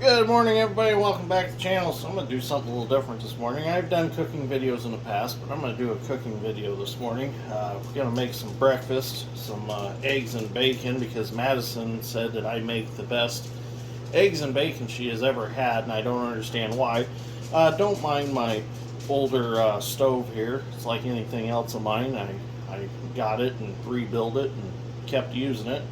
Good morning, everybody. Welcome back to the channel. So I'm going to do something a little different this morning. I've done cooking videos in the past, but I'm going to do a cooking video this morning. We're going to make some breakfast, some eggs and bacon, because Madison said that I make the best eggs and bacon she has ever had, and I don't understand why. Don't mind my older stove here. It's like anything else of mine. I got it and rebuilt it and kept using it.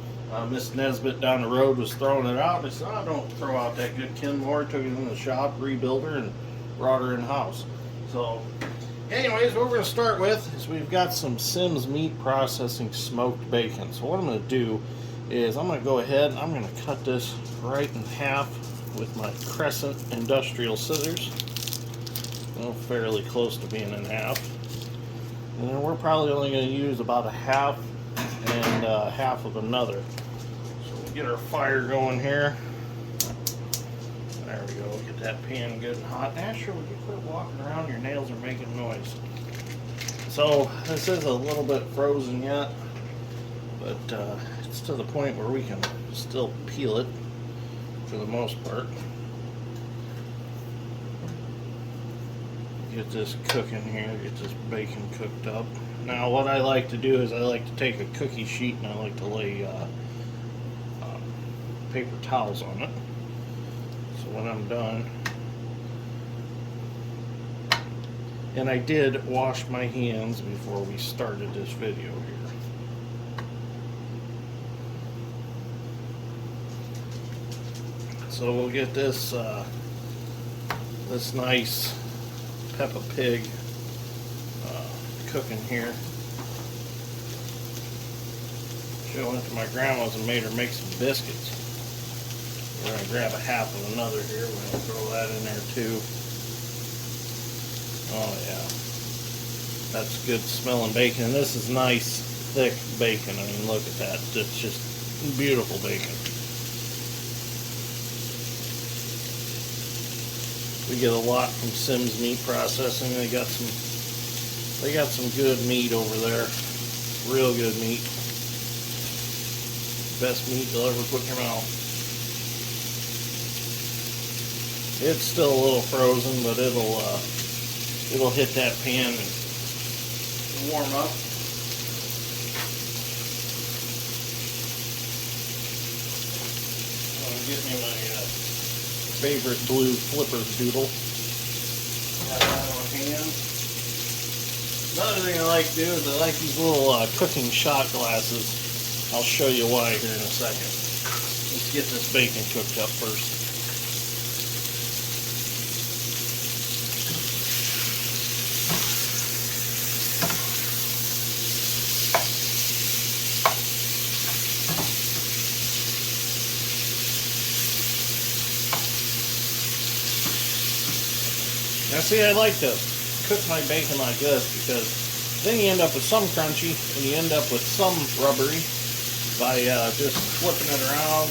Miss Nesbitt down the road was throwing it out. I said, "Oh, don't throw out that good Kenmore." Took it in the shop, rebuilt her, and brought her in the house. So, anyways, what we're going to start with is we've got some Simms Meat Processing smoked bacon. So what I'm going to do is I'm going to go ahead and I'm going to cut this right in half with my Crescent industrial scissors. Well, fairly close to being in half. And then we're probably only going to use about a half and half of another. So we'll get our fire going here. There we go. Get that pan good and hot. Asher, would you quit walking around? Your nails are making noise. So this is a little bit frozen yet, but it's to the point where we can still peel it for the most part. Get this cooking here, get this bacon cooked up. Now what I like to do is I like to take a cookie sheet and I like to lay paper towels on it. So when I'm done, and I did wash my hands before we started this video here. So we'll get this this nice Peppa Pig cooking here. She went to my grandma's and made her make some biscuits. We're going to grab a half of another here. We're going to throw that in there too. Oh yeah, that's good smelling bacon. And this is nice thick bacon. I mean, look at that. It's just beautiful bacon. We get a lot from Simms Meat Processing. They got some good meat over there. Real good meat. Best meat you'll ever put in your mouth. It's still a little frozen, but it'll hit that pan and warm up. I'll get me my favorite blue Flipper's doodle. Got that on hand. Another thing I like to do is I like these little cooking shot glasses. I'll show you why here in a second. Let's get this bacon cooked up first. Now see, I like to cook my bacon like this because then you end up with some crunchy and you end up with some rubbery by just flipping it around.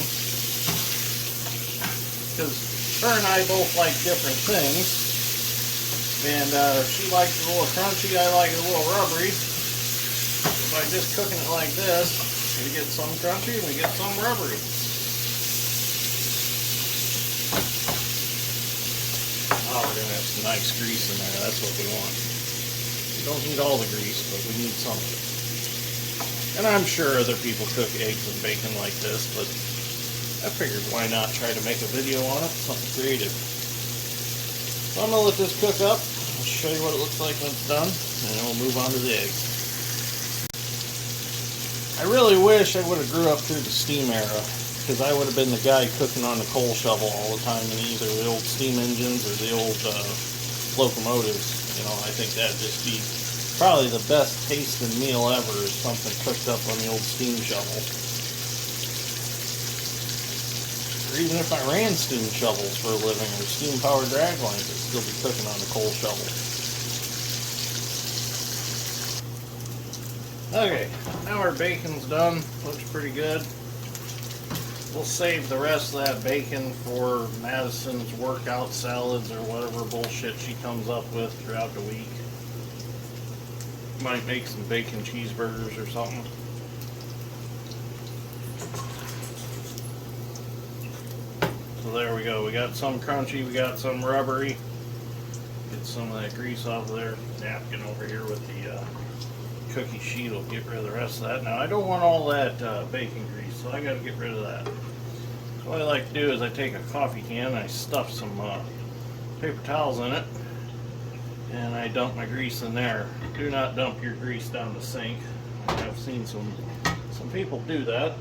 Because her and I both like different things, and she likes it a little crunchy, I like it a little rubbery. So by just cooking it like this, we get some crunchy and we get some rubbery. Oh, we're going to have some nice grease in there. That's what we want. We don't need all the grease, but we need some of it. And I'm sure other people cook eggs and bacon like this, but I figured why not try to make a video on it, something creative. So I'm going to let this cook up. I'll show you what it looks like when it's done, and then we'll move on to the eggs. I really wish I would have grew up through the steam era, because I would have been the guy cooking on the coal shovel all the time in either the old steam engines or the old locomotives. You know, I think that'd just be probably the best tasting meal ever, is something cooked up on the old steam shovel. Or even if I ran steam shovels for a living or steam powered drag lines, I'd still be cooking on the coal shovel. Okay, now our bacon's done. Looks pretty good. We'll save the rest of that bacon for Madison's workout salads or whatever bullshit she comes up with throughout the week. Might make some bacon cheeseburgers or something. So there we we go. We got some crunchy, we got some rubbery. Get some of that grease off of there. Napkin over here with the cookie sheet will get rid of the rest of that. Now I don't want all that bacon grease, so I got to get rid of that. So what I like to do is I take a coffee can and I stuff some paper towels in it, and I dump my grease in there. Do not dump your grease down the sink. I've seen some people do that.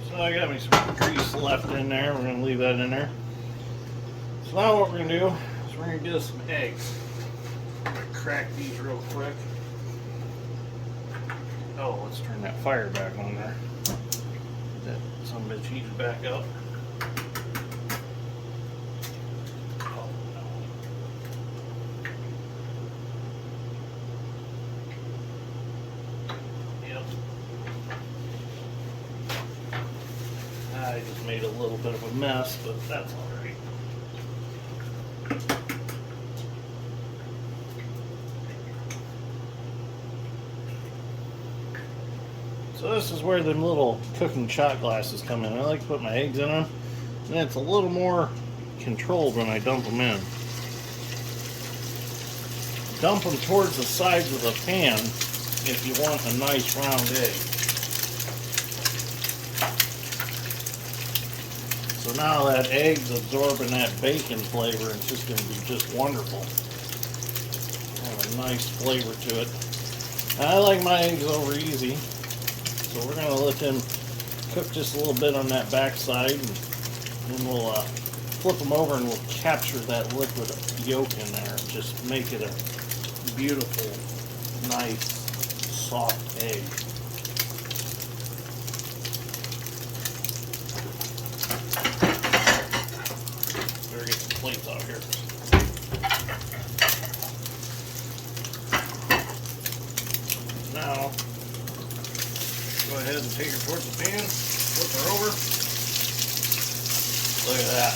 So I got me some grease left in there. We're going to leave that in there. So now what we're going to do is we're going to get us some eggs. I'm going to crack these real quick. Oh, let's turn that fire back on there. Get that son of a bitch heated back up. Oh no. Yep. I just made a little bit of a mess, but that's alright. So this is where them little cooking shot glasses come in. I like to put my eggs in them, and it's a little more controlled when I dump them in. Dump them towards the sides of the pan if you want a nice round egg. So now that egg's absorbing that bacon flavor, it's just going to be just wonderful. Have a nice flavor to it. I like my eggs over easy. So we're going to let them cook just a little bit on that back side, and then we'll flip them over and we'll capture that liquid yolk in there and just make it a beautiful, nice, soft egg. Better get some plates out here. Now, go ahead and take her towards the pan, flip her over. Look at that.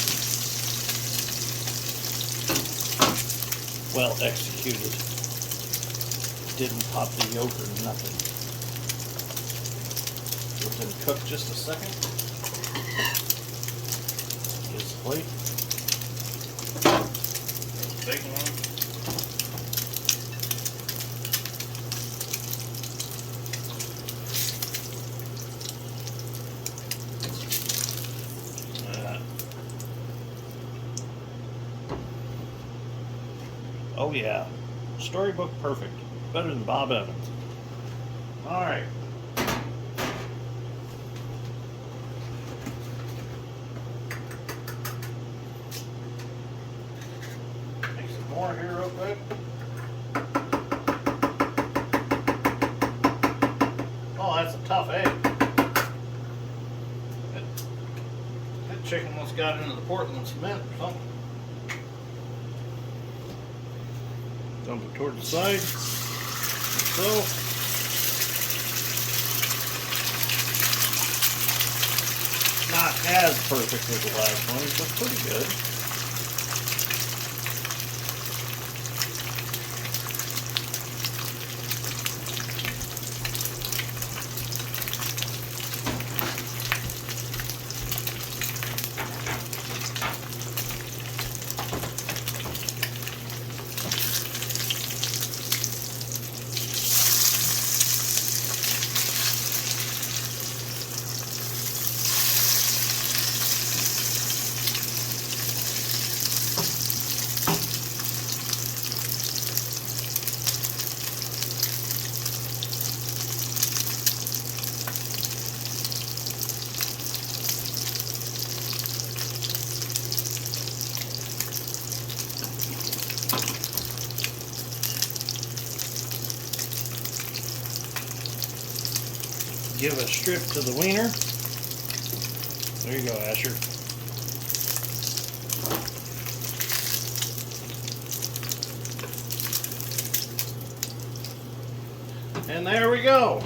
Well executed. Didn't pop the yolk or nothing. Let them cook just a second. Here's the plate. Bacon on. Oh yeah, storybook perfect. Better than Bob Evans. Alright. Make some more here real quick. Oh, that's a tough egg. That chicken must have got into the Portland cement or something. Dump it toward the side, like so. Not as perfect as the last one, but pretty good. Give a strip to the wiener. There you go, Asher. And there we go.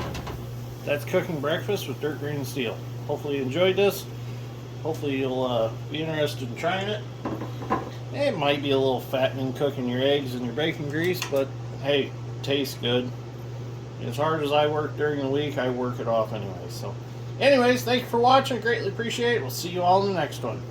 That's cooking breakfast with Dirt Green Steel. Hopefully you enjoyed this. Hopefully you'll be interested in trying it. It might be a little fattening cooking your eggs and your bacon grease, but hey, tastes good. As hard as I work during the week, I work it off anyway. So, anyways, thank you for watching. Greatly appreciate it. We'll see you all in the next one.